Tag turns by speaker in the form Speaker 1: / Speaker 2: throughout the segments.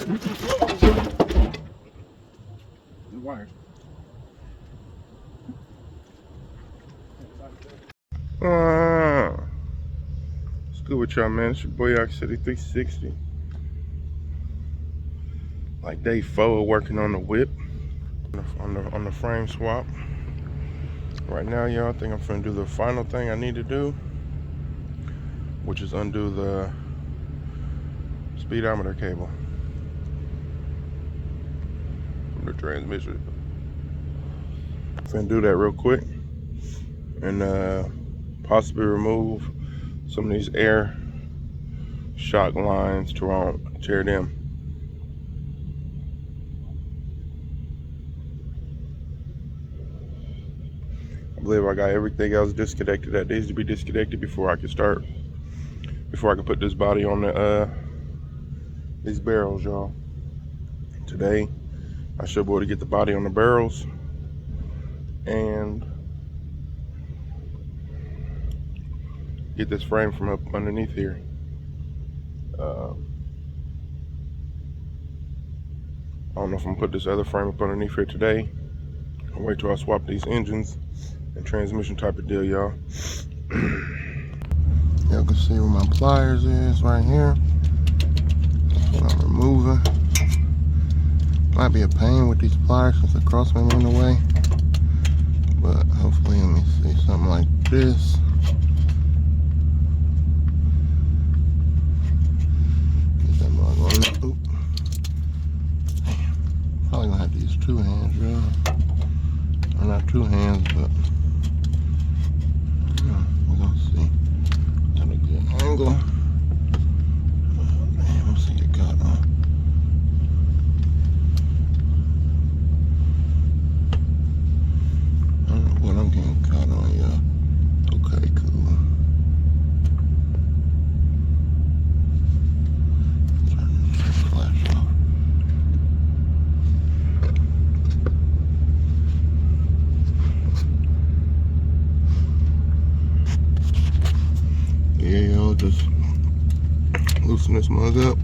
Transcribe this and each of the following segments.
Speaker 1: The wires.
Speaker 2: What's good with y'all, man? It's your boy Ox City 360. Like day 4 of working on the whip, on the frame swap. Right now, y'all, I think I'm finna do the final thing I need to do, which is undo the speedometer cable from the transmission. I'm finna do that real quick and possibly remove some of these air shock lines to tear them. I believe I got everything else disconnected that needs to be disconnected before I can put this body on these barrels, y'all. Today I should be able to get the body on the barrels and get this frame from up underneath here. I don't know if I'm gonna put this other frame up underneath here today. I'll wait till I swap these engines and transmission type of deal, y'all. Y'all can see where my pliers is right here. That's what I'm removing. Might be a pain with these pliers since the crossman went away, but hopefully, let me see, something like this. Get that mug on there. Oop. Probably gonna have to use 2 hands, really. Or not 2 hands, but we're gonna see. Got a good angle. Man, let's see it got on. I don't know what I'm getting caught on, y'all. Okay, cool. Turn this flash off. Yeah, y'all, just loosen this mug up.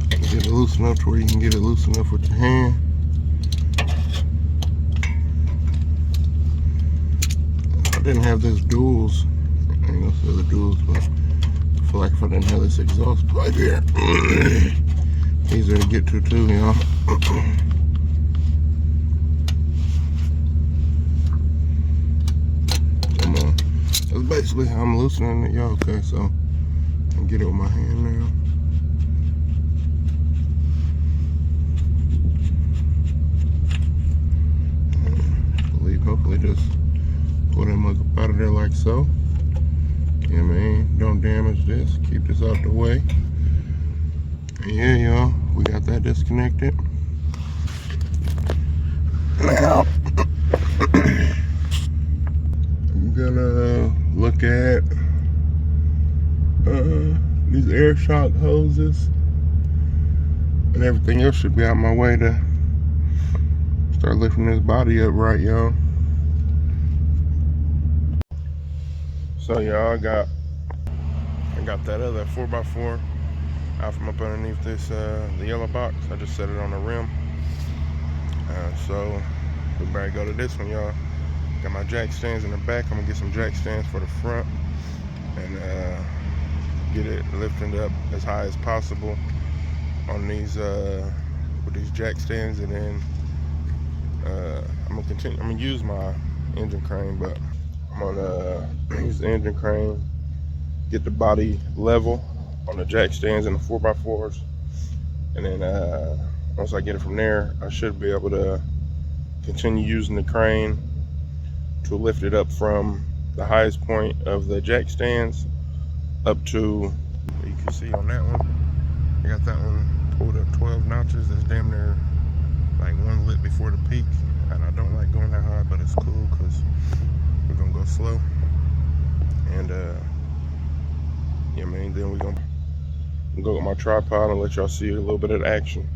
Speaker 2: Get it loose enough to where you can get it loose enough with your hand. If I didn't have this duals, I ain't gonna say the duals, but I feel like if I didn't have this exhaust pipe here, easier to get to too, y'all. Come on. That's basically how I'm loosening it, y'all. Okay, so I can get it with my hand now. Hopefully just pull that mug up out of there like so. Yeah, man, don't damage this. Keep this out the way. And yeah, y'all, we got that disconnected. Now, I'm gonna look at these air shock hoses, and everything else should be out my way to start lifting this body up right, y'all. So y'all, I got that other 4x4 out from up underneath this the yellow box. I just set it on the rim. So we better go to this one, y'all. Got my jack stands in the back. I'm gonna get some jack stands for the front and get it lifted up as high as possible on these with these jack stands, and then I'm gonna use my engine crane, but I'm gonna use the engine crane, get the body level on the jack stands and the 4x4s, and then once I get it from there, I should be able to continue using the crane to lift it up from the highest point of the jack stands up to, you can see on that one, I got that one pulled up 12 notches. That's damn near like 1 lit before the peak, and I don't like going that high, but it's cool because we're gonna go slow. And yeah, man, then we're gonna go with my tripod and let y'all see a little bit of the action.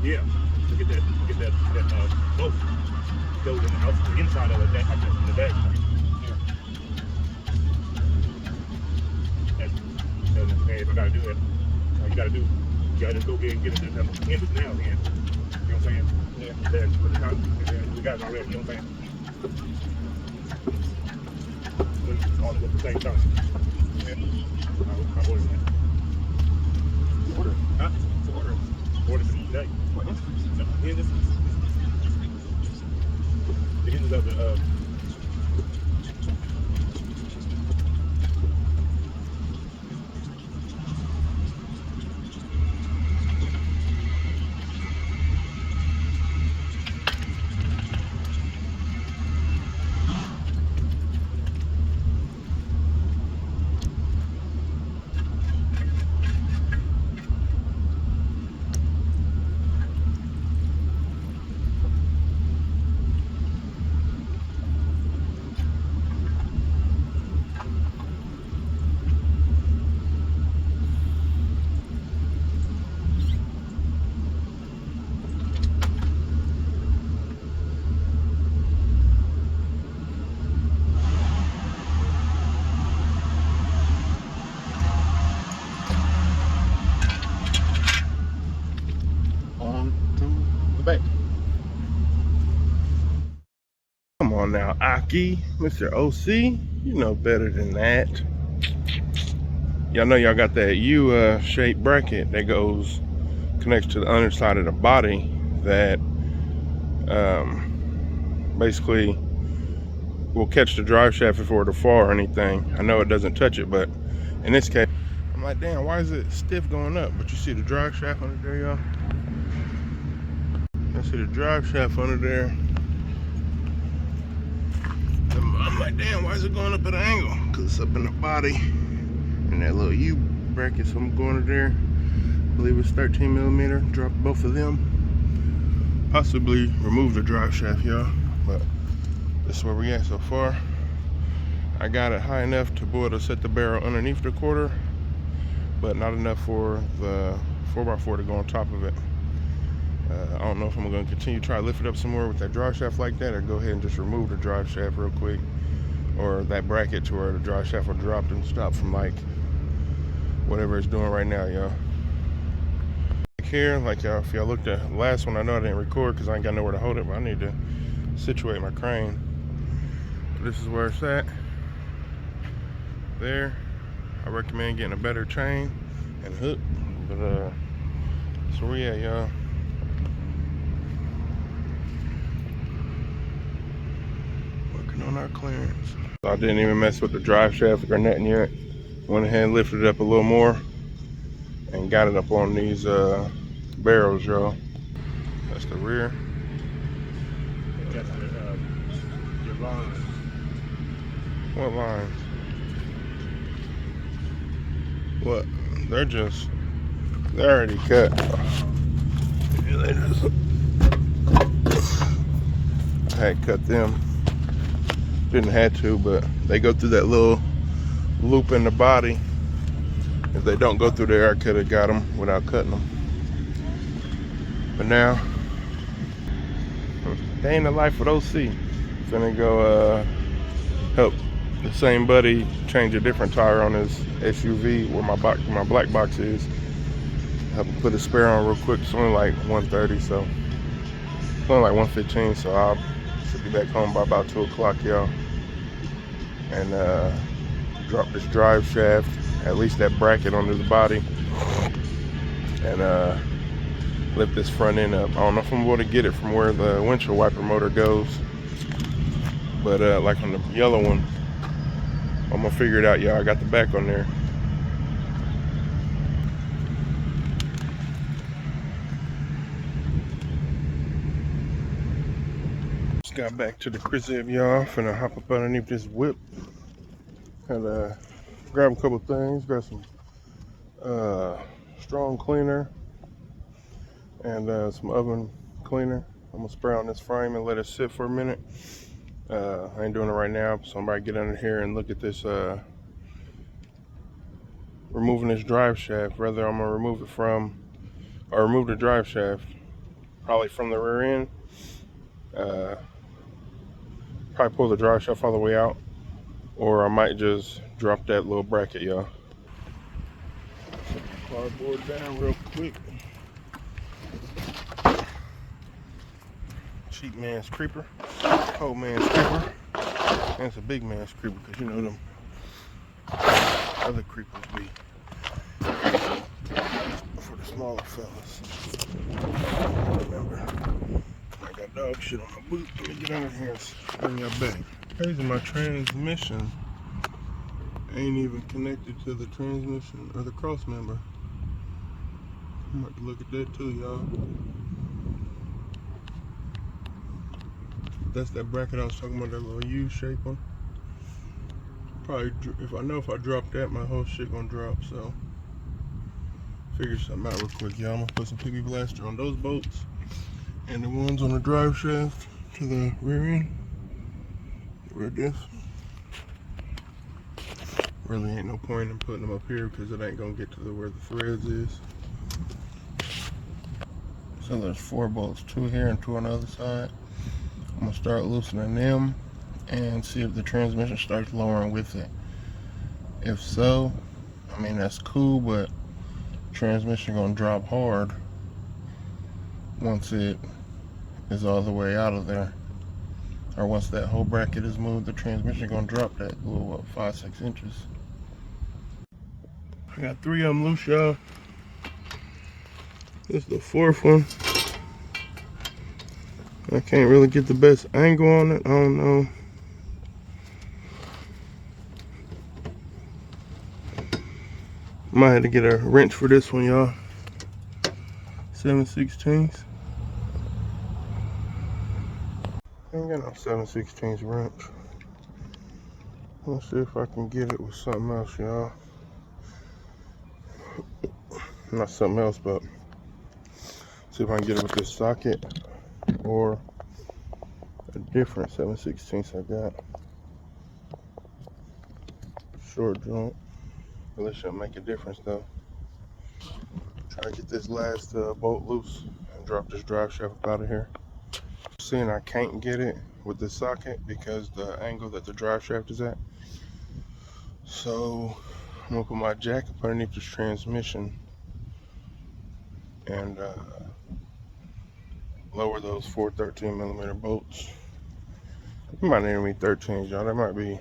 Speaker 1: Yeah, to get that boat goes in the house, the inside of it, that in the back. Yeah. And if I gotta do that, you gotta just go get it in now, then. You know what I'm saying? Yeah. Then put the time, we got it already. You know what I'm saying? All at the same time. Yeah. I ordered that. Order? Huh? Order. Order today. What? No, here this is. The hinges of the
Speaker 2: back. Come on now, Aki, Mr. OC, you know better than that. Y'all know y'all got that U-shaped bracket that connects to the underside of the body that basically will catch the drive shaft before it fall or anything. I know it doesn't touch it, but in this case, I'm like, damn, why is it stiff going up? But you see the drive shaft under there, y'all? I see the drive shaft under there. I'm like, damn, why is it going up at an angle? Because it's up in the body. And that little U bracket, so I'm going to there. I believe it's 13 millimeter. Drop both of them. Possibly remove the drive shaft, y'all. But this is where we at so far. I got it high enough to be able to set the barrel underneath the quarter, but not enough for the 4x4 to go on top of it. I don't know if I'm going to continue to try to lift it up some more with that drive shaft like that, or go ahead and just remove the drive shaft real quick, or that bracket to where the drive shaft will drop and stop from like whatever it's doing right now, y'all. Here, like y'all, if y'all looked at the last one, I know I didn't record because I ain't got nowhere to hold it, but I need to situate my crane. This is where it's at. There. I recommend getting a better chain and hook, but that's where we at, y'all. Working on our clearance. So I didn't even mess with the drive shaft or nothing yet. Went ahead and lifted it up a little more and got it up on these barrels, y'all. That's the rear.
Speaker 1: That's your lines.
Speaker 2: What lines? What? They're already cut. I had cut them. Didn't have to, but they go through that little loop in the body If they don't go through there, I could have got them without cutting them. But now, they ain't the life of OC. Finna go help the same buddy change a different tire on his SUV where my black box is. Help him put a spare on real quick. It's only like 1:30, so it's only like 1:15, so I should be back home by about 2 o'clock, y'all. And drop this drive shaft, at least that bracket under the body, and lift this front end up. I don't know if I'm able to get it from where the windshield wiper motor goes, but like on the yellow one, I'm gonna figure it out, y'all. I got the back on there. Just got back to the crib, y'all. Finna hop up underneath this whip and grab a couple things. Got some strong cleaner and some oven cleaner. I'm gonna spray on this frame and let it sit for a minute. I ain't doing it right now, so I'm about to get under here and look at this, removing this drive shaft. Whether I'm gonna remove it from, or remove the drive shaft, probably from the rear end. Probably pull the drive shaft all the way out, or I might just drop that little bracket, y'all. Set the cardboard down real quick. Cheap man's creeper, old man's creeper, and it's a big man's creeper, because you know them other creepers be for the smaller fellas. Remember, I got dog shit on my boot. Let me get under here and bring y'all back. Crazy, my transmission ain't even connected to the transmission or the cross member. I'm about to look at that too, y'all. That's that bracket I was talking about, that little U shape one. Probably, if I drop that, my whole shit gonna drop, so figure something out real quick, y'all. I'm gonna put some PB Blaster on those bolts and the ones on the drive shaft to the rear end. Get rid of this. Really ain't no point in putting them up here because it ain't gonna get to where the threads is. So there's 4 bolts, 2 here and 2 on the other side. I'm gonna start loosening them and see if the transmission starts lowering with it. If so, I mean, that's cool, but transmission gonna drop hard once it is all the way out of there, or once that whole bracket is moved. The transmission gonna drop that little 5-6 inches. I got 3 of them loose, y'all. This is the 4th one. I can't really get the best angle on it. I don't know. Might have to get a wrench for this one, y'all. 7/16. Ain't got no 7/16 wrench. Let's see if I can get it with something else, y'all. Not something else, but see if I can get it with this socket or a different 7/16 I got. Short joint. Well, it shouldn't make a difference though. Try to get this last bolt loose and drop this drive shaft up out of here. Seeing I can't get it with the socket because the angle that the drive shaft is at. So I'm gonna put my jack up underneath this transmission and lower those 4 13mm bolts. It might not even be 13s, y'all. That might be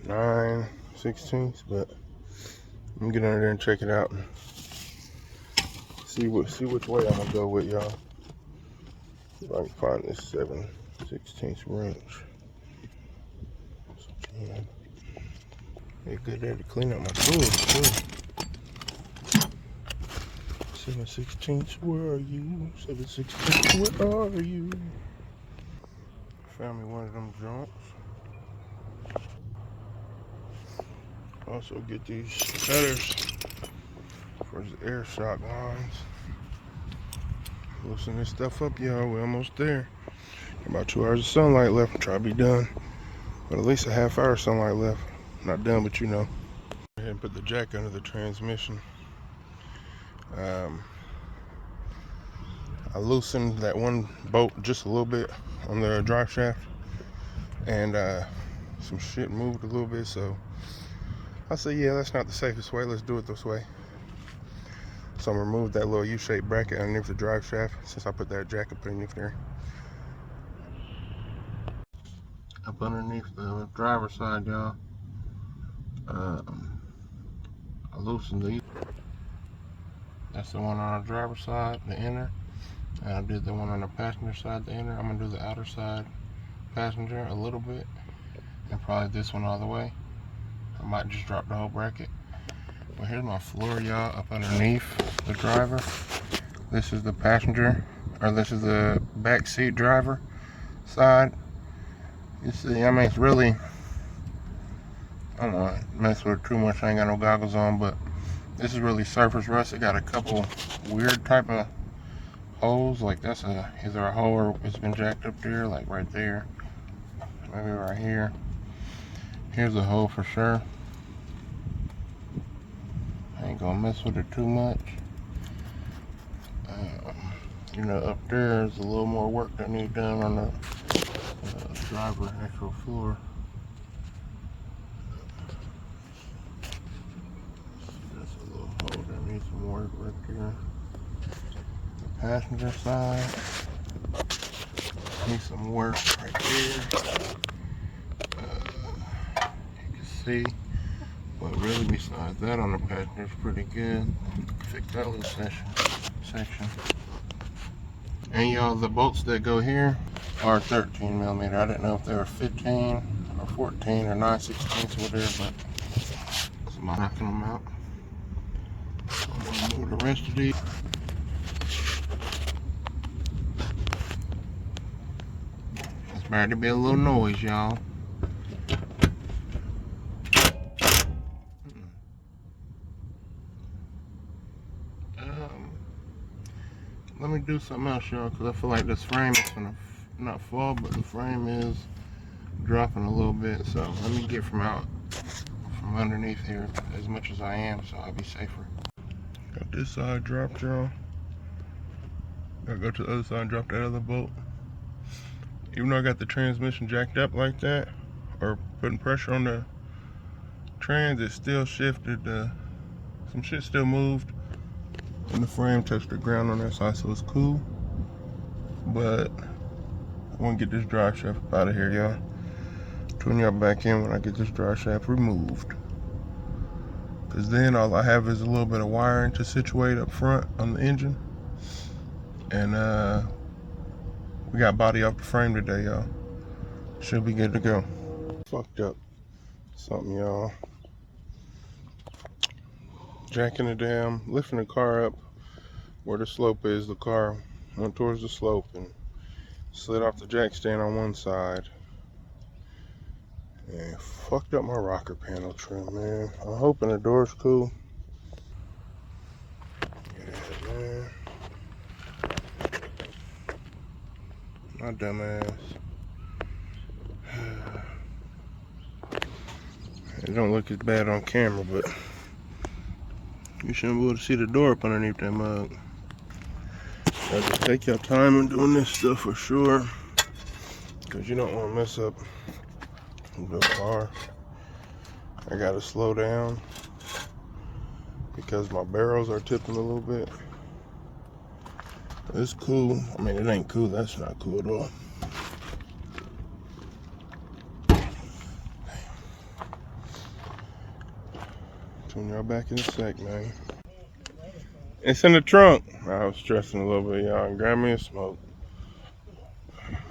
Speaker 2: 9/16, but I'm gonna get under there and check it out and see which way I'm gonna go with, y'all. See if I can find this 7/16 wrench. Be good there to clean up my tools too. 7/16, where are you? 7/16, where are you? Found me one of them joints. Also get these cutters for the air shock lines. Loosen this stuff up, y'all. We're almost there. About 2 hours of sunlight left. Try to be done, but at least a half hour of sunlight left. Not done, but you know. Head and put the jack under the transmission. I loosened that one bolt just a little bit on the drive shaft, and some shit moved a little bit, so I said, yeah, that's not the safest way, let's do it this way. So I'm gonna remove that little U-shaped bracket underneath the drive shaft, since I put that jack up underneath there. Up underneath the driver's side, y'all, I loosened these. That's the one on the driver's side, the inner. And I did the one on the passenger side, the inner. I'm gonna do the outer side, passenger, a little bit, and probably this one all the way. I might just drop the whole bracket. Well, here's my floor, y'all, up underneath the driver. This is the passenger, or this is the back seat driver side. You see, I mean, it's really, I don't want to mess with it too much. I ain't got no goggles on, but this is really surface rust. It got a couple weird type of holes, like that's either a hole or it's been jacked up there, like right there, maybe right here. Here's a hole for sure. I ain't gonna mess with it too much. You know, up there is a little more work that needs done on the driver actual floor. That's a little hole that needs some work right there. Passenger side needs some work right there. You can see, but really besides that on the passenger is pretty good. Fix that little section. And y'all, the bolts that go here are 13 millimeter. I didn't know if they were 15 or 14 or 9/16 or whatever, but I'm knocking them out. I'm gonna move the rest of these. Better to be a little noise, y'all. Let me do something else, y'all, because I feel like this frame is gonna not fall, but the frame is dropping a little bit. So let me get from underneath here as much as I am, so I'll be safer. Got this side dropped, y'all. Gotta go to the other side and drop that other bolt. Even though I got the transmission jacked up like that, or putting pressure on the trans, it still shifted. Some shit still moved, and the frame touched the ground on that side, so it's cool. But I want to get this drive shaft up out of here, y'all. Tune y'all back in when I get this drive shaft removed. Because then all I have is a little bit of wiring to situate up front on the engine. And we got body off the frame today, y'all. Should be good to go. Fucked up something, y'all. Jacking it down, lifting the car up where the slope is. The car went towards the slope and slid off the jack stand on one side. And fucked up my rocker panel trim, man. I'm hoping the door's cool. Yeah, man. My dumb ass. It don't look as bad on camera, but you shouldn't be able to see the door up underneath that mug. So just take your time in doing this stuff for sure, because you don't want to mess up the car. I gotta slow down because my barrels are tipping a little bit. It's cool. I mean, it ain't cool. That's not cool at all. Tune y'all back in a sec, man. It's in the trunk. I was stressing a little bit, y'all. Grab me a smoke.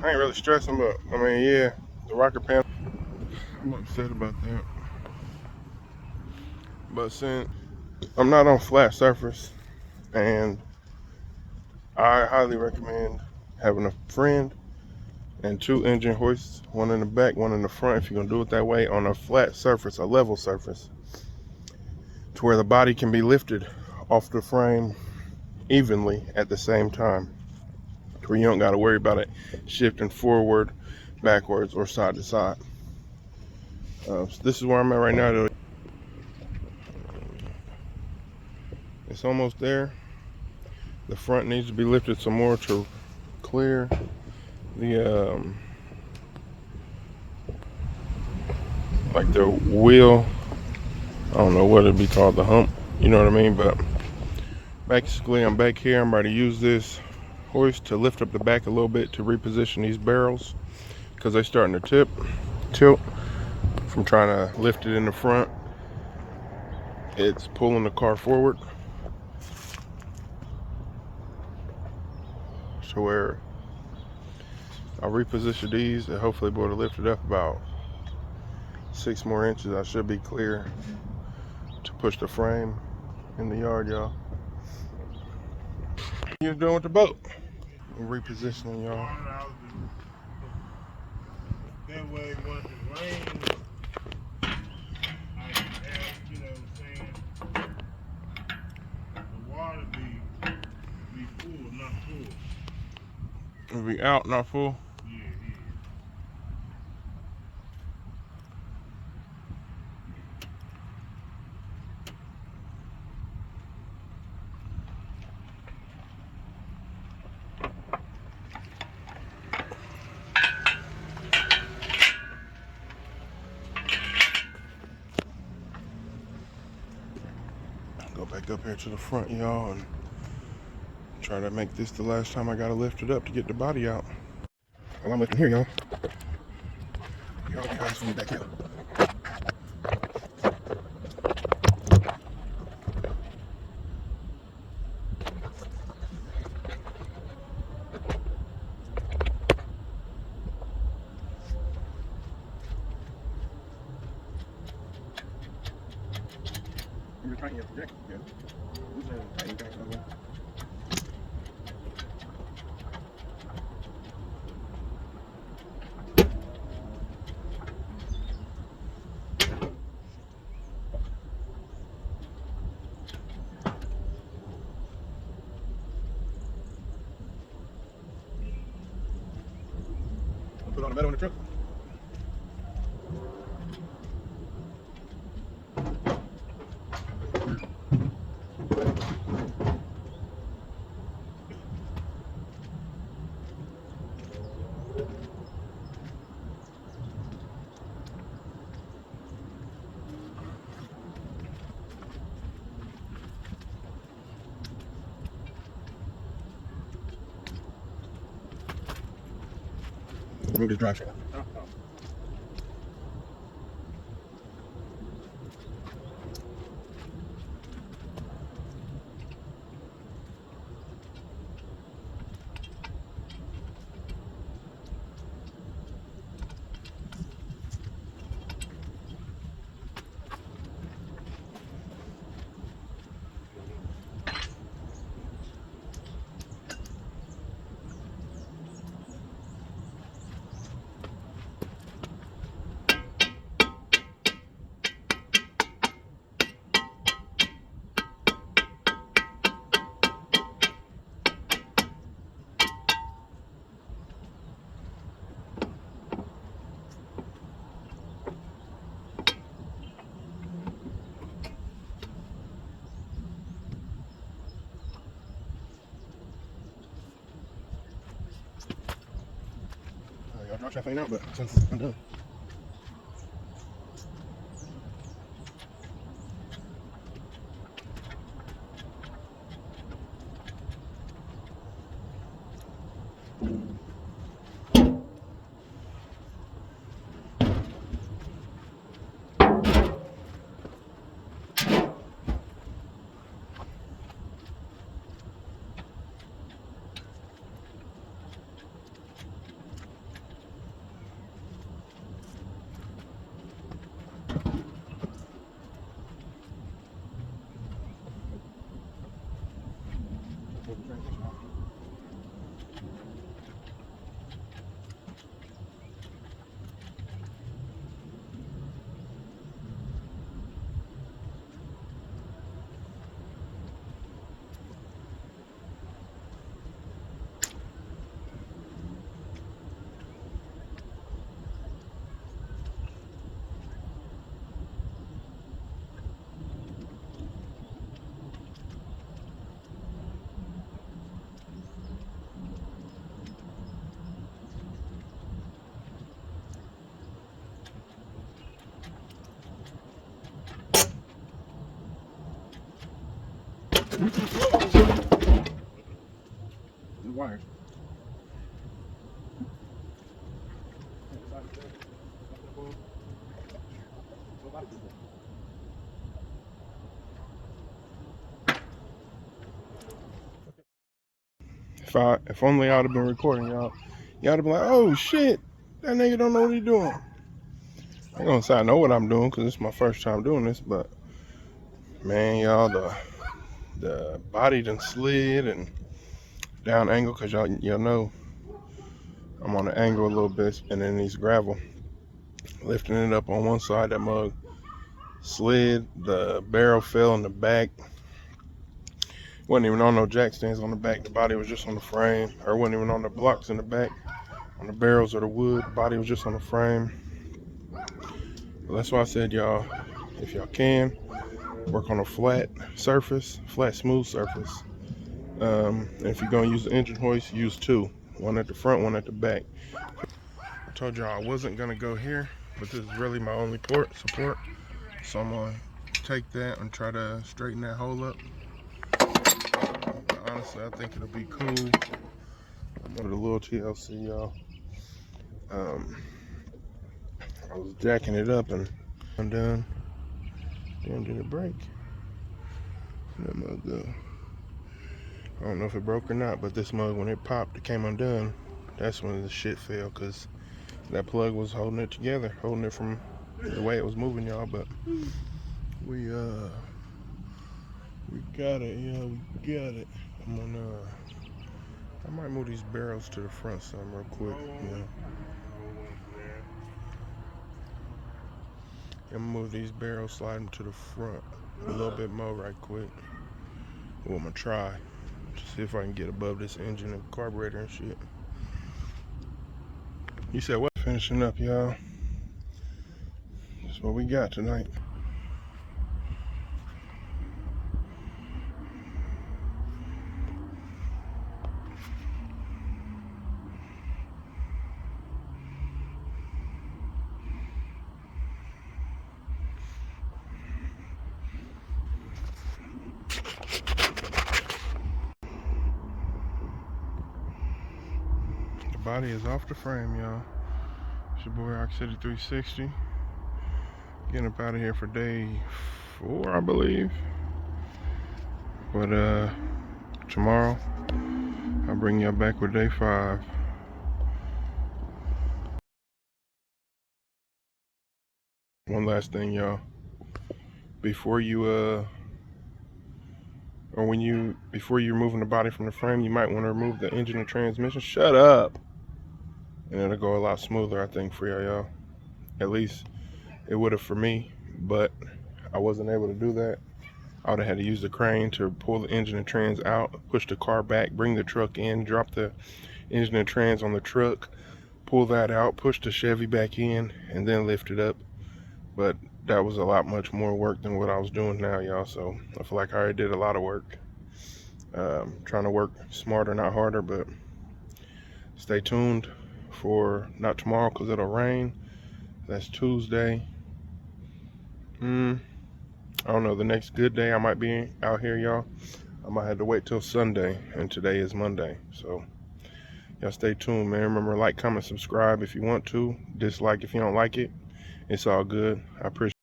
Speaker 2: I ain't really stressing, but I mean, yeah, the rocker panel. I'm upset about that. But since I'm not on flat surface, and I highly recommend having a friend and 2 engine hoists, one in the back, one in the front, if you're gonna do it that way, on a flat surface, a level surface, to where the body can be lifted off the frame evenly at the same time, to where you don't got to worry about it shifting forward, backwards, or side to side. So this is where I'm at right now, though. It's almost there. The front needs to be lifted some more to clear the like the wheel. I don't know what it'd be called, the hump, you know what I mean? But basically I'm back here. I'm ready to use this hoist to lift up the back a little bit to reposition these barrels because they're starting to tilt from trying to lift it in the front. It's pulling the car forward to where I'll reposition these and hopefully be able to lift it up about 6 more inches. I should be clear to push the frame in the yard, y'all. What you doing with the boat? I'm repositioning, y'all.
Speaker 1: That way, once it rains, I can have, you know what I'm saying, the water be full, not full.
Speaker 2: It'll be out, not full.
Speaker 1: Yeah.
Speaker 2: Go back up here to the front, y'all, and try to make this the last time I gotta lift it up to get the body out. Well, I'm lifting here, y'all. Y'all guys from back here. You're trying to project, yeah. These are tiny guys, by the way. Put all the metal in the truck. Move this drive shaft. Y'all drive shaft ain't out, but since I'm done.
Speaker 1: The wires.
Speaker 2: If only I'd have been recording, y'all. Y'all would have been like, oh shit, that nigga don't know what he doing. I ain't gonna say I know what I'm doing because it's my first time doing this, but man, y'all, the body done slid and down angle because y'all know I'm on the angle a little bit, and then these gravel lifting it up on one side. That mug slid, the barrel fell in the back. Wasn't even on no jack stands on the back. The body was just on the frame, or wasn't even on the blocks in the back, on the barrels or the wood. The body was just on the frame. But that's why I said, y'all, if y'all can work on a flat surface, flat smooth surface. And if you're gonna use the engine hoist, use two, one at the front, one at the back. I told y'all I wasn't gonna go here, but this is really my only support. So I'm gonna take that and try to straighten that hole up. But honestly, I think it'll be cool. I'm under the little TLC, y'all. I was jacking it up and undone. Damn, did it break? That mug go. I don't know if it broke or not, but this mug, when it popped, it came undone. That's when the shit fell, because that plug was holding it together, holding it from the way it was moving, y'all. But we got it, yeah, we got it. I'm gonna I might move these barrels to the front some real quick, yeah. I'm gonna move these barrels, slide them to the front a little bit more right quick. Well, I'm gonna try to see if I can get above this engine and carburetor and shit. You said what? Finishing up, y'all. That's what we got tonight. The body is off the frame, y'all. It's your boy Rock City 360. Getting up out of here for day 4, I believe. But tomorrow I'll bring y'all back with day 5. One last thing, y'all. Before you before you're removing the body from the frame, you might want to remove the engine and transmission. Shut up. And it'll go a lot smoother, I think, for y'all. At least it would have for me, but I wasn't able to do that. I would have had to use the crane to pull the engine and trans out, push the car back, bring the truck in, drop the engine and trans on the truck, pull that out, push the Chevy back in, and then lift it up. But that was a lot much more work than what I was doing now, y'all. So I feel like I already did a lot of work. Trying to work smarter, not harder. But stay tuned for, not tomorrow because it'll rain. That's Tuesday. I don't know, the next good day I might be out here, y'all. I might have to wait till Sunday, and today is Monday. So y'all stay tuned, man. Remember, like, comment, subscribe if you want to. Dislike if you don't like it. It's all good. I appreciate